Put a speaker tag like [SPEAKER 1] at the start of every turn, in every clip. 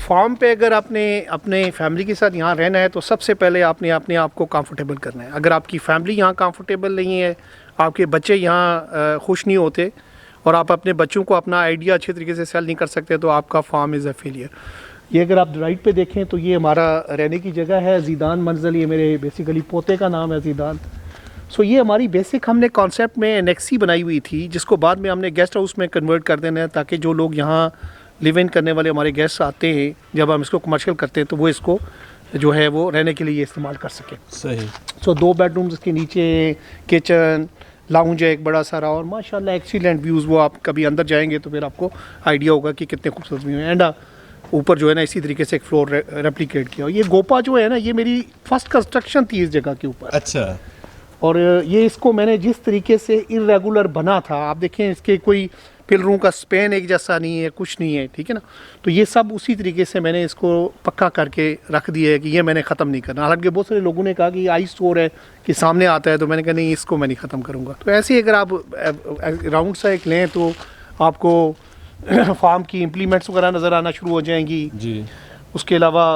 [SPEAKER 1] Farm पे अगर आपने अपने फैमिली के साथ यहाँ रहना है तो सबसे पहले आपने अपने आप को कंफर्टेबल करना है। अगर आपकी फैमिली यहाँ कंफर्टेबल नहीं है, आपके बच्चे यहाँ खुश नहीं होते और आप अपने बच्चों को अपना आइडिया अच्छे तरीके से सेल नहीं कर सकते तो आपका फार्म इज़ अ फेलियर। ये अगर आप राइट पे देखें तो ये हमारा रहने की जगह है, ज़ीदान मंजिल। ये मेरे बेसिकली पोते का नाम है ज़ीदान। सो ये हमारी बेसिक हमने कॉन्सेप्ट में एनेक्सी बनाई हुई थी, जिसको बाद में हमने गेस्ट हाउस में कन्वर्ट कर देना है, ताकि जो लोग यहाँ लिव इन करने वाले हमारे गेस्ट आते हैं, जब हम इसको कमर्शियल करते हैं तो वो इसको जो है वो रहने के लिए इस्तेमाल कर सकें।
[SPEAKER 2] सही।
[SPEAKER 1] सो 2 बेडरूम्स के नीचे, किचन, लाउंज है एक बड़ा सारा, और माशाल्लाह एक्सीलेंट व्यूज़। वो आप कभी अंदर जाएंगे तो फिर आपको आइडिया होगा कि कितने खूबसूरत व्यू हैं। एंड ऊपर जो है ना इसी तरीके से एक फ्लोर रेप्लिकेट किया। ये गोपा जो है ना, ये मेरी फर्स्ट कंस्ट्रक्शन थी इस जगह के ऊपर।
[SPEAKER 2] अच्छा।
[SPEAKER 1] और ये इसको मैंने जिस तरीके से इरेगुलर बना था, आप देखें इसके कोई पिलरों का स्पेन एक जैसा नहीं है, कुछ नहीं है, ठीक है ना। तो ये सब उसी तरीके से मैंने इसको पक्का करके रख दिया है कि ये मैंने ख़त्म नहीं करना। हालांकि बहुत सारे लोगों ने कहा कि आई स्टोर है कि सामने आता है, तो मैंने कहा नहीं, इसको मैं नहीं ख़त्म करूँगा। तो ऐसे ही अगर आप राउंड सा एक लें तो आपको फार्म की इम्प्लीमेंट्स वगैरह नज़र आना शुरू हो जाएंगी
[SPEAKER 2] जी।
[SPEAKER 1] उसके अलावा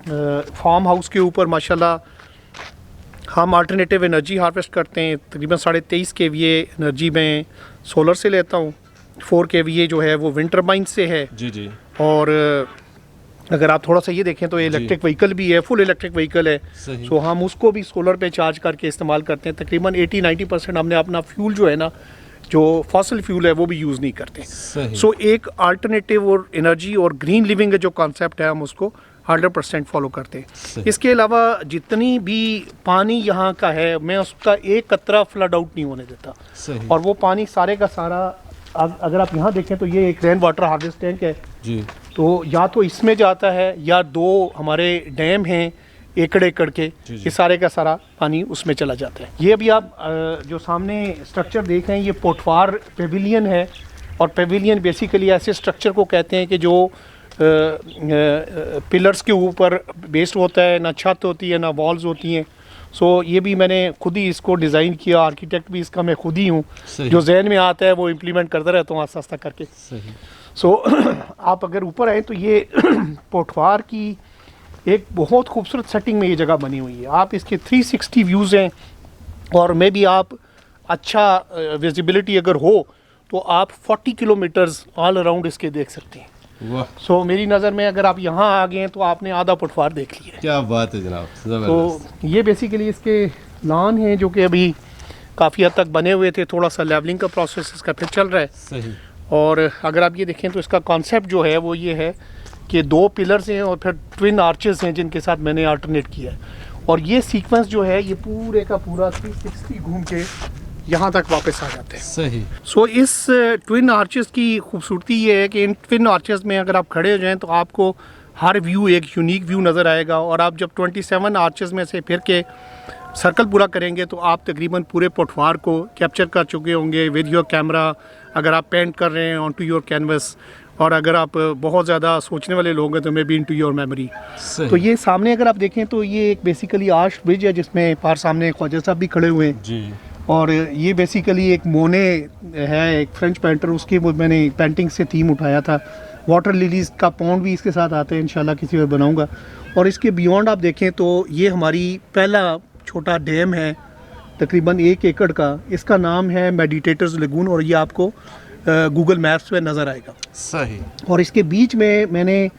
[SPEAKER 1] फार्म हाउस के ऊपर माशाल्लाह हम अल्टरनेटिव एनर्जी हार्वेस्ट करते हैं। तकरीबन 23.5 kVA एनर्जी मैं सोलर से लेता हूँ, 4 kVA जो है वो विंड टर्बाइन से है।
[SPEAKER 2] जी जी।
[SPEAKER 1] और अगर आप थोड़ा सा ये देखें तो ये इलेक्ट्रिक व्हीकल भी है, फुल इलेक्ट्रिक व्हीकल है। सो हम उसको भी सोलर पे चार्ज करके इस्तेमाल करते हैं। तकरीबन 80-90% हमने अपना फ्यूल जो है ना, जो फॉसिल फ्यूल है, वो भी यूज़ नहीं करते। सो एक अल्टरनेटिव और एनर्जी और ग्रीन लिविंग जो कॉन्सेप्ट है, हम उसको 100% फॉलो करते हैं। इसके अलावा जितनी भी पानी यहाँ का है, मैं उसका एक कतरा फ्लड आउट नहीं होने देता। और वो पानी सारे का सारा, अगर आप यहाँ देखें तो ये एक रेन वाटर हार्वेस्ट टैंक है जी। तो या तो इसमें जाता है या 2 हमारे डैम हैं एकड़ एकड़ के, ये सारे का सारा पानी उसमें चला जाता है। ये अभी आप जो सामने स्ट्रक्चर देख रहे हैं, ये पोटवार पेविलियन है। और पेविलियन बेसिकली ऐसे स्ट्रक्चर को कहते हैं कि जो पिलर्स के ऊपर बेस्ड होता है, ना छत होती है ना वॉल्स होती हैं। सो ये भी मैंने खुद ही इसको डिज़ाइन किया, आर्किटेक्ट भी इसका मैं खुद ही हूँ। जो जहन में आता है वो इम्प्लीमेंट करता रहता हूँ आस्ता आस्ता करके। सो आप अगर ऊपर आए तो ये पोटवार की एक बहुत खूबसूरत सेटिंग में ये जगह बनी हुई है। आप इसके 360 व्यूज़ हैं, और मे भी आप अच्छा विजिबिलिटी अगर हो तो आप 40 किलोमीटर्स ऑल अराउंड इसके देख सकते हैं। सो मेरी नज़र में अगर आप यहाँ आ गए हैं तो आपने आधा पटवार देख लिया है।
[SPEAKER 2] क्या बात है जनाब।
[SPEAKER 1] तो ये बेसिकली इसके लॉन हैं जो कि अभी काफ़ी हद तक बने हुए थे। थोड़ा सा लेवलिंग का प्रोसेस इसका फिर चल रहा है।
[SPEAKER 2] सही।
[SPEAKER 1] और अगर आप ये देखें तो इसका कॉन्सेप्ट जो है वो ये है कि 2 पिलर्स हैं और फिर ट्विन आर्चेस हैं जिनके साथ मैंने अल्टरनेट किया है। और ये सीक्वेंस जो है ये पूरे का पूरा 360 घूम के यहाँ तक वापस आ जाते हैं।
[SPEAKER 2] सही।
[SPEAKER 1] सो इस ट्विन आर्चेस की खूबसूरती ये है कि इन ट्विन आर्चेस में अगर आप खड़े हो जाएं तो आपको हर व्यू एक यूनिक व्यू नज़र आएगा। और आप जब 27 आर्चेस में से फिर के सर्कल पूरा करेंगे तो आप तकरीबन पूरे पोटवार को कैप्चर कर चुके होंगे विद योर कैमरा, अगर आप पेंट कर रहे हैं ऑन टू योर कैनवस। और अगर आप बहुत ज़्यादा सोचने वाले लोग हैं तो maybe into your memory. तो ये सामने अगर आप देखें तो ये एक बेसिकली आर्च ब्रिज है, जिसमें पार सामने ख्वाजा साहब भी खड़े हुए हैं जी। और ये बेसिकली एक मोने है, एक फ्रेंच पेंटर, उसकी मैंने पेंटिंग से थीम उठाया था। वाटर लिलीज़ का पॉन्ड भी इसके साथ आते हैं, इंशाल्लाह किसी बार बनाऊंगा। और इसके बियॉन्ड आप देखें तो ये हमारी पहला छोटा डैम है तकरीबन 1 एकड़ का। इसका नाम है मेडिटेटर्स लगून, और ये आपको गूगल मैप्स पे नज़र आएगा।
[SPEAKER 2] सही।
[SPEAKER 1] और इसके बीच में मैंने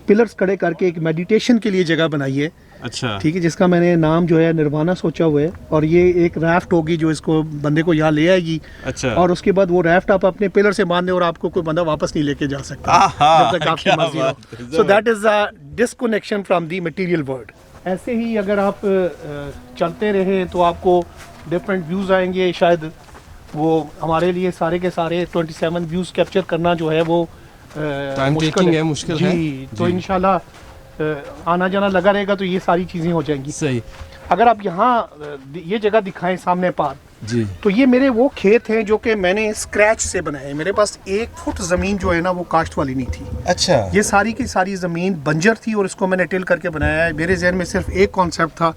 [SPEAKER 1] पिलर्स खड़े करके एक मेडिटेशन के लिए जगह बनाई है।
[SPEAKER 2] अच्छा।
[SPEAKER 1] ठीक है, जिसका मैंने नाम जो है निर्वाणा सोचा हुआ है। और ये एक राफ्ट होगी जो इसको बंदे को यहाँ ले आएगी। अच्छा। और उसके बाद वो राफ्ट आप अपने पिलर से बांधे और आपको कोई बंदा वापस नहीं लेके जा सकता जब तक आपकी मर्जी हो। So that is a disconnection from the material world. ऐसे ही अगर आप चलते रहे तो आपको डिफरेंट व्यूज़ आएंगे। शायद वो हमारे लिए सारे के सारे 27 व्यूज़ कैप्चर करना जो है वो
[SPEAKER 2] मुश्किल है
[SPEAKER 1] जी। तो इंशाल्लाह आना जाना लगा रहेगा तो ये सारी चीज़ें हो जाएंगी।
[SPEAKER 2] सही।
[SPEAKER 1] अगर आप यहाँ ये जगह दिखाएं सामने पार,
[SPEAKER 2] जी।
[SPEAKER 1] तो ये मेरे वो खेत हैं जो कि मैंने स्क्रैच से बनाए। मेरे पास 1 फुट ज़मीन जो है ना वो काश्त वाली नहीं थी।
[SPEAKER 2] अच्छा।
[SPEAKER 1] ये सारी की सारी ज़मीन बंजर थी और इसको मैंने टिल करके बनाया है। मेरे जहन में सिर्फ एक कॉन्सेप्ट था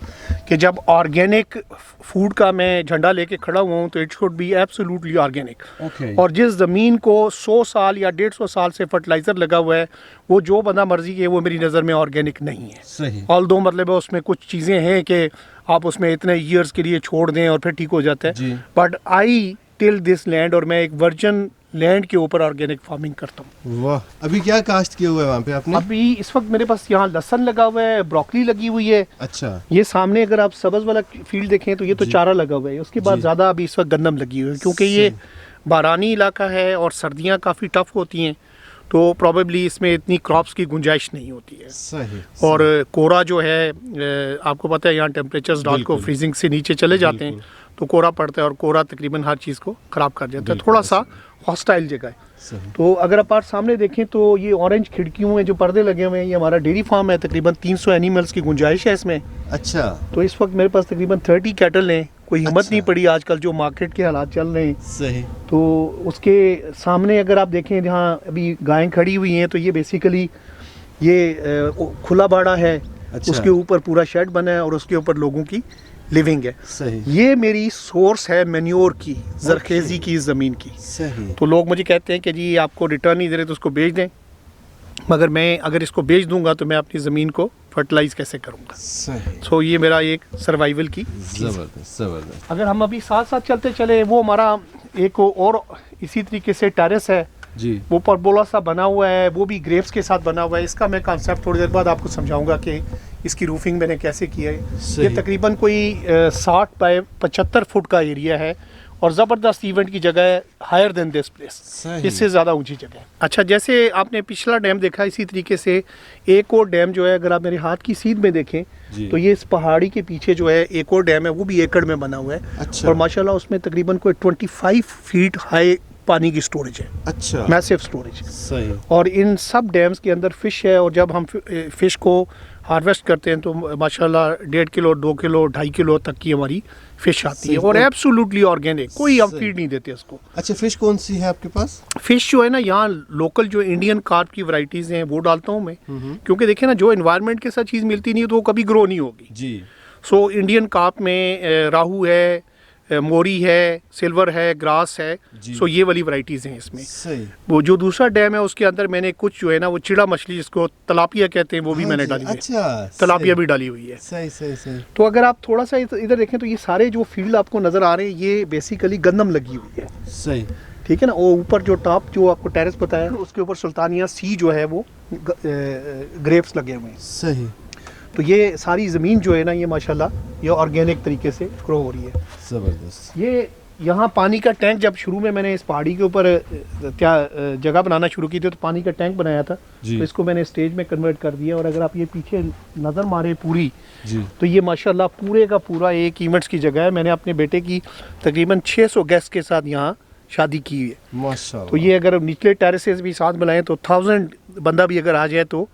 [SPEAKER 1] कि जब ऑर्गेनिक फूड का मैं झंडा लेके खड़ा हुआ हूँ तो it should be absolutely organic.
[SPEAKER 2] Okay.
[SPEAKER 1] और जिस ज़मीन को 100 साल या 150 साल से फर्टिलाइज़र लगा हुआ है वो जो बंदा मर्जी के वो मेरी नज़र में ऑर्गेनिक नहीं है।
[SPEAKER 2] सही।
[SPEAKER 1] ऑल्दो मतलब है उसमें कुछ चीज़ें हैं कि आप उसमें इतने ईयर्स के लिए छोड़ दें और फिर ठीक हो जाता
[SPEAKER 2] जी।
[SPEAKER 1] है। But I till this land और मैं एक वर्जन लैंड के ऊपर ऑर्गेनिक फार्मिंग करता हूँ।
[SPEAKER 2] वाह। अभी क्या काश्त किया हुआ है वहाँ पे आपने?
[SPEAKER 1] अभी इस वक्त मेरे पास यहाँ लहसन लगा हुआ है, ब्रोकली लगी हुई है।
[SPEAKER 2] अच्छा।
[SPEAKER 1] ये सामने अगर आप सब्ज वाला फील्ड देखें तो ये तो
[SPEAKER 2] जी।
[SPEAKER 1] चारा लगा हुआ है। उसके बाद
[SPEAKER 2] जी।
[SPEAKER 1] ज़्यादा अभी इस वक्त गंदम लगी हुई है क्योंकि ये बारानी इलाका है और सर्दियाँ काफ़ी टफ होती हैं तो प्रॉबेबली इसमें इतनी क्रॉप्स की गुंजाइश नहीं होती है।
[SPEAKER 2] सही।
[SPEAKER 1] और कोरा जो है आपको पता है यहाँ टेम्परेचर्स रात को
[SPEAKER 2] बिल्कुल।
[SPEAKER 1] फ्रीजिंग से नीचे चले जाते हैं तो कोरा पड़ता है और कोरा तकरीबन हर चीज़ को ख़राब कर जाता है।
[SPEAKER 2] बिल्कुल,
[SPEAKER 1] थोड़ा सा हॉस्टाइल जगह है।
[SPEAKER 2] सही।
[SPEAKER 1] तो अगर आप सामने देखें तो ये ऑरेंज खिड़कियों में जो पर्दे लगे हुए हैं ये हमारा डेयरी फार्म है। तकरीबन 300 एनिमल्स की गुंजाइश है इसमें।
[SPEAKER 2] अच्छा।
[SPEAKER 1] तो इस वक्त मेरे पास तकरीबन 30 कैटल हैं। कोई हिम्मत
[SPEAKER 2] अच्छा।
[SPEAKER 1] नहीं पड़ी आजकल जो मार्केट के हालात चल रहे हैं।
[SPEAKER 2] सही।
[SPEAKER 1] तो उसके सामने अगर आप देखें जहाँ अभी गायें खड़ी हुई हैं तो ये बेसिकली ये खुला बाड़ा है।
[SPEAKER 2] अच्छा।
[SPEAKER 1] उसके ऊपर पूरा शेड बना है और उसके ऊपर लोगों की लिविंग है।
[SPEAKER 2] सही।
[SPEAKER 1] ये मेरी सोर्स है मैन्योर की, जरखेज़ी की, इस ज़मीन की।
[SPEAKER 2] सही।
[SPEAKER 1] तो लोग मुझे कहते हैं कि जी आपको रिटर्न नहीं दे रहे तो उसको बेच दें, मगर मैं अगर इसको बेच दूंगा तो मैं अपनी ज़मीन को फर्टिलाइज कैसे करूंगा।
[SPEAKER 2] सही।
[SPEAKER 1] सो ये मेरा एक सर्वाइवल की चीज़ है।
[SPEAKER 2] जबरदस्त जबरदस्त।
[SPEAKER 1] अगर हम अभी साथ साथ चलते चले वो हमारा एक और इसी तरीके से टेरेस है।
[SPEAKER 2] जी।
[SPEAKER 1] वो परबोला सा बना हुआ है, वो भी ग्रेप्स के साथ बना हुआ है। इसका मैं कॉन्सेप्ट थोड़ी देर बाद आपको समझाऊंगा कि इसकी रूफिंग मैंने कैसे की है।
[SPEAKER 2] सही।
[SPEAKER 1] ये तकरीबन कोई 60 बाय 75 फुट का एरिया है और ज़बरदस्त इवेंट की जगह है। हायर देन दिस प्लेस,
[SPEAKER 2] सही।
[SPEAKER 1] इससे ज़्यादा ऊंची जगह है। अच्छा, जैसे आपने पिछला डैम देखा इसी तरीके से एक और डैम जो है अगर आप मेरे हाथ की सीध में देखें
[SPEAKER 2] जी।
[SPEAKER 1] तो ये इस पहाड़ी के पीछे जो है एक और डैम है, वो भी एकड़ में बना हुआ है।
[SPEAKER 2] अच्छा।
[SPEAKER 1] और माशाल्लाह उसमें तकरीबन कोई 25 फीट हाई पानी की स्टोरेज है,
[SPEAKER 2] अच्छा।
[SPEAKER 1] Massive storage.
[SPEAKER 2] सही।
[SPEAKER 1] और इन सब डैम्स के अंदर फ़िश है और जब हम फ़िश को हार्वेस्ट करते हैं तो माशाल्लाह 1.5 किलो 2 किलो 2.5 किलो तक की हमारी फ़िश आती है
[SPEAKER 2] सही।
[SPEAKER 1] और एब्सोल्युटली ऑर्गेनिक, कोई हम
[SPEAKER 2] सही।
[SPEAKER 1] फीड नहीं देते उसको।
[SPEAKER 2] अच्छा, फिश कौन सी है आपके पास?
[SPEAKER 1] फ़िश जो है ना यहाँ लोकल जो इंडियन कार्प की वैरायटीज़ हैं वो डालता हूँ मैं, क्योंकि देखिए ना जो इन्वायरमेंट के साथ चीज़ मिलती नहीं है तो वो कभी ग्रो नहीं होगी।
[SPEAKER 2] जी।
[SPEAKER 1] सो इंडियन कार्प में राहू है, मोरी है, सिल्वर है, ग्रास है।
[SPEAKER 2] जी।
[SPEAKER 1] सो ये वाली वैरायटीज़ हैं इसमें।
[SPEAKER 2] सही।
[SPEAKER 1] वो जो दूसरा डैम है उसके अंदर मैंने कुछ जो है ना वो चिड़ा मछली जिसको तलापिया कहते हैं वो भी
[SPEAKER 2] हाँ
[SPEAKER 1] मैंने
[SPEAKER 2] जी,
[SPEAKER 1] डाली है।
[SPEAKER 2] अच्छा।
[SPEAKER 1] तलापिया
[SPEAKER 2] सही।
[SPEAKER 1] भी डाली हुई है।
[SPEAKER 2] सही सही सही।
[SPEAKER 1] तो अगर आप थोड़ा सा इधर देखें तो ये सारे जो फील्ड आपको नज़र आ रहे हैं ये बेसिकली गंदम लगी हुई है।
[SPEAKER 2] सही।
[SPEAKER 1] ठीक है ना। वो ऊपर जो टॉप जो आपको टेरेस बताया उसके ऊपर सुल्तानिया सी जो है वो ग्रेप्स लगे हुए हैं।
[SPEAKER 2] सही।
[SPEAKER 1] तो ये सारी ज़मीन जो है ना ये माशाल्लाह ये ऑर्गेनिक तरीके से ग्रो हो रही है।
[SPEAKER 2] जबरदस्त।
[SPEAKER 1] ये यहाँ पानी का टैंक जब शुरू में मैंने इस पहाड़ी के ऊपर क्या जगह बनाना शुरू की थी तो पानी का टैंक बनाया था।
[SPEAKER 2] जी।
[SPEAKER 1] तो इसको मैंने स्टेज में कन्वर्ट कर दिया और अगर आप ये पीछे नज़र मारे पूरी
[SPEAKER 2] जी।
[SPEAKER 1] तो ये माशाल्लाह पूरे का पूरा एक इवेंट्स की जगह है। मैंने अपने बेटे की तकरीबन 600 गेस्ट के साथ यहाँ शादी की है।
[SPEAKER 2] माशाल्लाह।
[SPEAKER 1] तो ये अगर निचले टेरेसेस भी साथ मिलाएं तो 1000 बंदा भी अगर आ जाए तो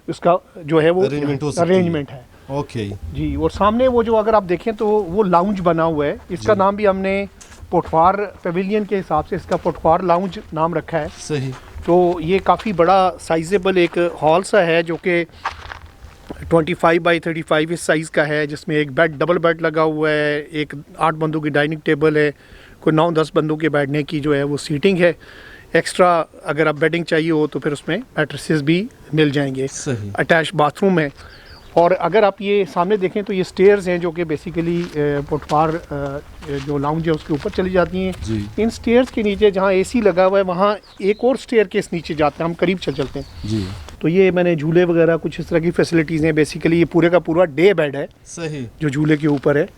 [SPEAKER 1] उसका जो है वो
[SPEAKER 2] Arrangement हो सकती है।
[SPEAKER 1] अरेंजमेंट है।
[SPEAKER 2] ओके।
[SPEAKER 1] जी। और सामने वो जो अगर आप देखें तो वो लाउंज बना हुआ है। इसका
[SPEAKER 2] जी।
[SPEAKER 1] नाम भी हमने पोटवार पेविलियन के हिसाब से इसका पोटवार लाउंज नाम रखा है।
[SPEAKER 2] सही।
[SPEAKER 1] तो ये काफ़ी बड़ा साइजेबल एक हॉल सा है जो कि 25 बाई 35 इस साइज़ का है, जिसमें एक बेड डबल बेड लगा हुआ है, एक 8 बंदों की डाइनिंग टेबल है, कोई 9-10 बंदों के बैठने की जो है वो सीटिंग है। एक्स्ट्रा अगर आप बेडिंग चाहिए हो तो फिर उसमें मैट्रेसेस भी मिल जाएंगे।
[SPEAKER 2] सही।
[SPEAKER 1] अटैच बाथरूम है। और अगर आप ये सामने देखें तो ये स्टेयर्स हैं जो कि बेसिकली पोटवार जो लाउंज है उसके ऊपर चली जाती हैं।
[SPEAKER 2] जी।
[SPEAKER 1] इन स्टेयर्स के नीचे जहाँ एसी लगा हुआ है वहाँ एक और स्टेयर केस नीचे जाते हैं, हम करीब चलते हैं।
[SPEAKER 2] जी।
[SPEAKER 1] तो ये मैंने झूले वगैरह कुछ इस तरह की फैसिलिटीज़ हैं। बेसिकली ये पूरे का पूरा डे बेड है
[SPEAKER 2] सही।
[SPEAKER 1] जो झूले के ऊपर है।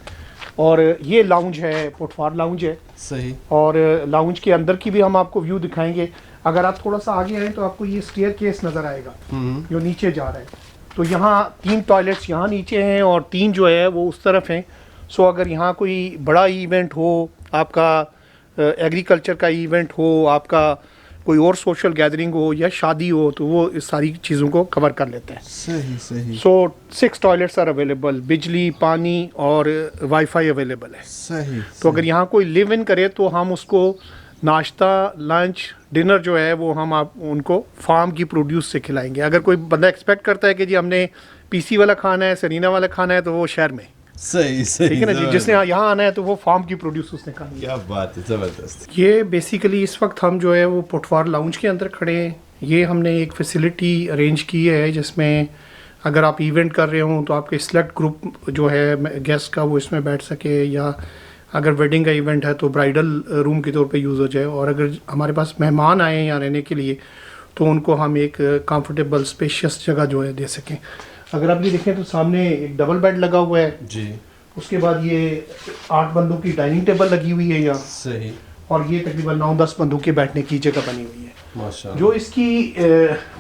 [SPEAKER 1] और ये लाउंज है, पोटवार लाउंज है।
[SPEAKER 2] सही।
[SPEAKER 1] और लाउंज के अंदर की भी हम आपको व्यू दिखाएंगे। अगर आप थोड़ा सा आगे आए तो आपको ये स्टेयर केस नज़र आएगा जो नीचे जा रहा है। तो यहाँ 3 टॉयलेट्स यहाँ नीचे हैं और 3 जो है वो उस तरफ हैं। सो अगर यहाँ कोई बड़ा इवेंट हो, आपका एग्रीकल्चर का इवेंट हो, आपका कोई और सोशल गैदरिंग हो या शादी हो तो वो इस सारी चीज़ों को कवर कर लेते हैं।
[SPEAKER 2] सही सही
[SPEAKER 1] सो 6 टॉयलेट्स आर अवेलेबल, बिजली, पानी और वाईफाई अवेलेबल है।
[SPEAKER 2] सही।
[SPEAKER 1] तो अगर यहाँ कोई लिव इन करे तो हम उसको नाश्ता, लंच, डिनर जो है वो हम आप उनको फार्म की प्रोड्यूस से खिलाएंगे। अगर कोई बंदा एक्सपेक्ट करता है कि जी हमने पीसी वाला खाना है, सरीना वाला खाना है, तो वो शहर में,
[SPEAKER 2] सही सही।
[SPEAKER 1] ठीक है ना जी। जिसने यहाँ आना है तो वो फार्म की प्रोड्यूस उसने खानी है।
[SPEAKER 2] क्या बात है, जबरदस्त।
[SPEAKER 1] ये बेसिकली इस वक्त हम जो है वो पुटवार लाउंज के अंदर खड़े हैं। ये हमने एक फैसिलिटी अरेंज की है जिसमें अगर आप इवेंट कर रहे हो तो आपके सेलेक्ट ग्रुप जो है गेस्ट का वो इसमें बैठ सके, या अगर वेडिंग का इवेंट है तो ब्राइडल रूम के तौर पे यूज़ हो जाए। और अगर हमारे पास मेहमान आए हैं यहाँ रहने के लिए तो उनको हम एक कंफर्टेबल स्पेशियस जगह जो है दे सकें। अगर आप ये देखें तो सामने एक डबल बेड लगा हुआ है
[SPEAKER 2] जी।
[SPEAKER 1] उसके बाद ये 8 बंदों की डाइनिंग टेबल लगी हुई है यहाँ,
[SPEAKER 2] सही।
[SPEAKER 1] और ये तकरीबन 9-10 बंदों के बैठने की जगह बनी हुई है।
[SPEAKER 2] माशाल्लाह।
[SPEAKER 1] जो इसकी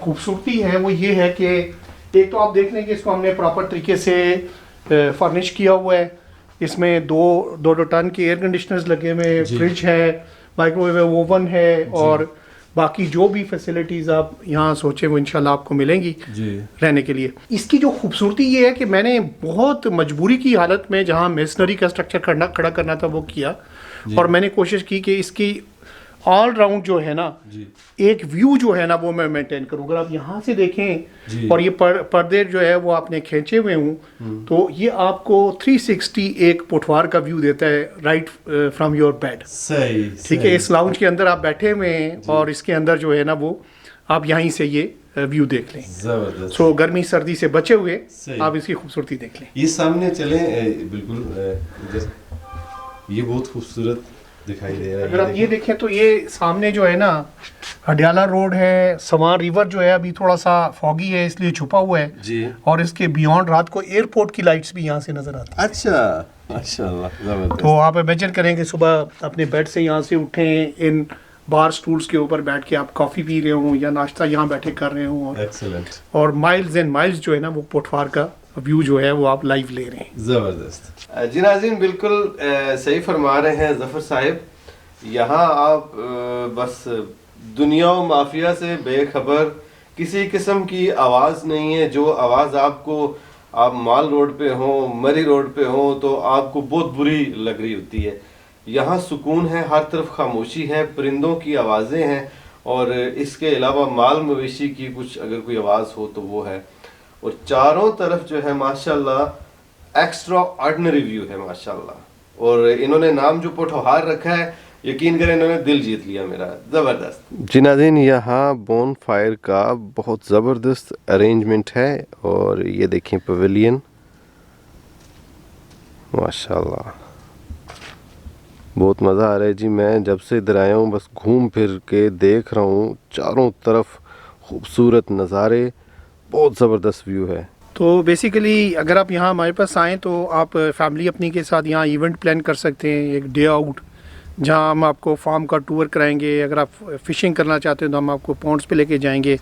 [SPEAKER 1] खूबसूरती है वो ये है कि एक तो आप देख लें कि इसको हमने प्रॉपर तरीके से फर्निश किया हुआ है। इसमें दो टन के एयर कंडीशनर्स लगे हुए हैं,
[SPEAKER 2] जी।
[SPEAKER 1] फ्रिज है, माइक्रोवेव ओवन है, और बाकी जो भी फैसिलिटीज़ आप यहाँ सोचें वो इंशाल्लाह आपको मिलेंगी
[SPEAKER 2] जी।
[SPEAKER 1] रहने के लिए। इसकी जो खूबसूरती ये है कि मैंने बहुत मजबूरी की हालत में जहाँ मेसनरी का स्ट्रक्चर खड़ा करना था वो किया, और मैंने कोशिश की कि इसकी ऑल राउंड जो है ना
[SPEAKER 2] जी।
[SPEAKER 1] एक व्यू जो है ना वो मैं मेंटेन करूँ। अगर आप यहाँ से
[SPEAKER 2] जी।
[SPEAKER 1] देखें और ये पर्दे जो है वो आपने खींचे हुए हूँ तो ये आपको 360 एक पुटवार का व्यू देता है राइट फ्रॉम योर बेड।
[SPEAKER 2] सही।
[SPEAKER 1] ठीक है, इस लाउंज के अंदर आप बैठे हुए हैं और इसके अंदर जो है ना वो आप यहीं से ये व्यू देख लें।
[SPEAKER 2] जबरदस्त।
[SPEAKER 1] सो गर्मी सर्दी से बचे हुए
[SPEAKER 2] सही।
[SPEAKER 1] आप इसकी खूबसूरती देख लें।
[SPEAKER 2] ये सामने चले बिल्कुल ये बहुत खूबसूरत दिखाई दे रहा है।
[SPEAKER 1] अगर आप ये देखें तो ये सामने जो है ना हडियाला रोड है, सवान रिवर जो है अभी थोड़ा सा फॉगी है इसलिए छुपा हुआ है
[SPEAKER 2] जी।
[SPEAKER 1] और इसके बियॉन्ड रात को एयरपोर्ट की लाइट्स भी यहाँ से नजर आती हैं।
[SPEAKER 2] अच्छा, माशाल्लाह, जबरदस्त।
[SPEAKER 1] तो आप इमेजिन करेंगे सुबह अपने बेड से यहाँ से उठें, इन बार स्टूल्स के ऊपर बैठ के आप कॉफ़ी पी रहे हो या नाश्ता यहाँ बैठे कर रहे हो,
[SPEAKER 2] एक्सीलेंट।
[SPEAKER 1] और माइल्स एंड माइल्स जो है ना वो पुटवार का व्यू जो है वो आप लाइव ले रहे हैं।
[SPEAKER 2] जबरदस्त। जी नाज़रीन, बिल्कुल सही फरमा रहे हैं ज़फ़र साहिब। यहाँ आप बस दुनिया और माफिया से बेखबर, किसी किस्म की आवाज़ नहीं है। जो आवाज़ आपको, आप माल रोड पे हो, मरी रोड पे हो तो आपको बहुत बुरी लग रही होती है। यहाँ सुकून है, हर तरफ खामोशी है, परिंदों की आवाज़ें हैं, और इसके अलावा माल मवेशी की कुछ अगर कोई आवाज़ हो तो वो है। और चारों तरफ जो है माशाल्लाह एक्स्ट्रा ऑर्डिनरी व्यू है माशाल्लाह। और इन्होंने नाम जो पोठोहार रखा है, यकीन करें इन्होंने दिल जीत लिया मेरा। ज़बरदस्त। जी नाज़रीन, यहाँ बोन फायर का बहुत ज़बरदस्त अरेंजमेंट है, और ये देखें पवेलियन, माशाल्लाह बहुत मज़ा आ रहा है जी। मैं जब से इधर आया हूँ बस घूम फिर के देख रहा हूँ, चारों तरफ खूबसूरत नज़ारे, बहुत ज़बरदस्त व्यू है।
[SPEAKER 1] तो बेसिकली अगर आप यहाँ हमारे पास आएँ तो आप फैमिली अपनी के साथ यहाँ इवेंट प्लान कर सकते हैं, एक डे आउट, जहाँ हम आपको फार्म का टूर कराएंगे। अगर आप फ़िशिंग करना चाहते हैं तो हम आपको पॉन्ड्स पे लेके जाएंगे।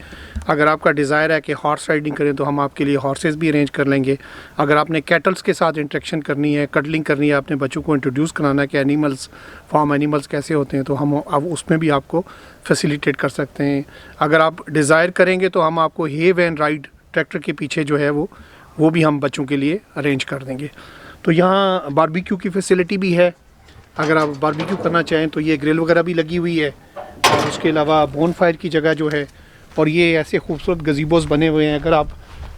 [SPEAKER 1] अगर आपका डिज़ायर है कि हॉर्स राइडिंग करें तो हम आपके लिए हॉर्सेस भी अरेंज कर लेंगे। अगर आपने कैटल्स के साथ इंटरेक्शन करनी है, कडलिंग करनी है, अपने बच्चों को इंट्रोड्यूस कराना है कि एनिमल्स, फार्म एनिमल्स कैसे होते हैं, तो हम अब उसमें भी आपको फैसिलिटेट कर सकते हैं। अगर आप डिज़ायर करेंगे तो हम आपको हेव एंड राइड ट्रैक्टर के पीछे जो है वो भी हम बच्चों के लिए अरेंज कर देंगे। तो यहाँ बारबेक्यू की फैसिलिटी भी है। अगर आप बारबेक्यू करना चाहें तो ये ग्रिल वगैरह भी लगी हुई है, और उसके अलावा बोन फायर की जगह जो है, और ये ऐसे खूबसूरत गजीबोस बने हुए हैं। अगर आप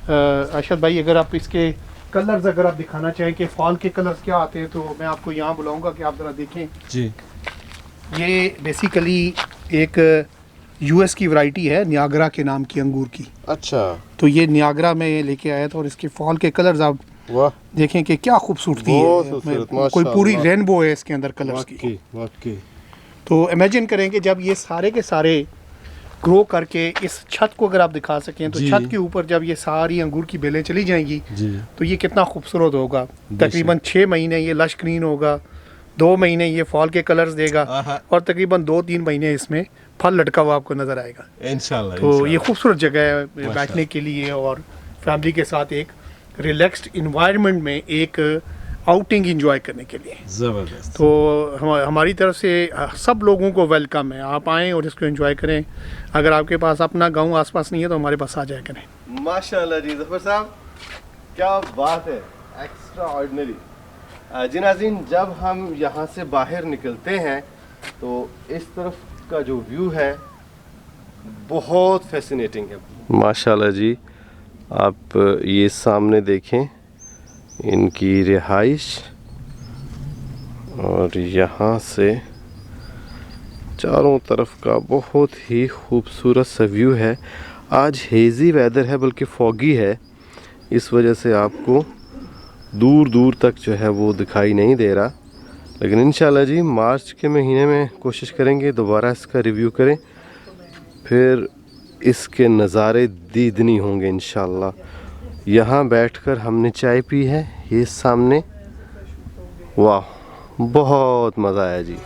[SPEAKER 1] अरशद भाई, अगर आप इसके कलर्स अगर आप दिखाना चाहें कि फॉल के कलर्स क्या आते हैं, तो मैं आपको यहाँ बुलाऊंगा कि आप ज़रा देखें
[SPEAKER 2] जी।
[SPEAKER 1] ये बेसिकली एक यूएस की वैरायटी है, नियाग्रा के नाम की अंगूर की।
[SPEAKER 2] अच्छा।
[SPEAKER 1] तो ये नियाग्रा में लेके आया था, और इसके फॉल के कलर्स आप
[SPEAKER 2] वाह,
[SPEAKER 1] देखें कि क्या खूबसूरती
[SPEAKER 2] बहुत
[SPEAKER 1] है।
[SPEAKER 2] खूबसूरत,
[SPEAKER 1] कोई पूरी
[SPEAKER 2] माशाअल्लाह।
[SPEAKER 1] रेनबो है इसके अंदर कलर्स की।
[SPEAKER 2] वाकई वाकई।
[SPEAKER 1] तो इमेजिन करें कि जब ये सारे के सारे ग्रो करके इस छत को अगर आप दिखा सकें तो
[SPEAKER 2] जी।
[SPEAKER 1] छत के ऊपर जब ये सारी अंगूर की बेलें चली जाएंगी
[SPEAKER 2] जी।
[SPEAKER 1] तो ये कितना खूबसूरत होगा। तकरीबन 6 महीने ये लश ग्रीन होगा, 2 महीने ये फॉल के कलर्स देगा,
[SPEAKER 2] आहा।
[SPEAKER 1] और तकरीबन 2-3 महीने इसमें फल लटका हुआ आपको नज़र आएगा।
[SPEAKER 2] इंशाल्लाह।
[SPEAKER 1] तो ये खूबसूरत जगह है बैठने के लिए, और फैमिली के साथ एक रिलैक्स्ड इन्वायरमेंट में एक आउटिंग इंजॉय करने के लिए।
[SPEAKER 3] ज़बरदस्त।
[SPEAKER 1] तो हमारी तरफ से सब लोगों को वेलकम है, आप आएँ और इसको एंजॉय करें। अगर आपके पास अपना गांव आसपास नहीं है तो हमारे पास आ जाया करें।
[SPEAKER 2] माशाल्लाह जी ज़फ़र साहब, क्या बात है, एक्स्ट्रा ऑर्डिनरी। जी नाज़रीन, जब हम यहाँ से बाहर निकलते हैं तो इस तरफ का जो व्यू है बहुत फैसिनेटिंग है। माशाल्लाह जी, आप ये सामने देखें इनकी रिहाइश, और यहाँ से चारों तरफ का बहुत ही खूबसूरत सा व्यू है। आज हेज़ी वेदर है, बल्कि फॉगी है, इस वजह से आपको दूर दूर तक जो है वो दिखाई नहीं दे रहा। लेकिन इंशाल्लाह जी मार्च के महीने में कोशिश करेंगे दोबारा इसका रिव्यू करें, फिर इसके नज़ारे दीदनी होंगे इंशाल्लाह। यहाँ बैठकर हमने चाय पी है, ये सामने, वाह बहुत मज़ा आया जी।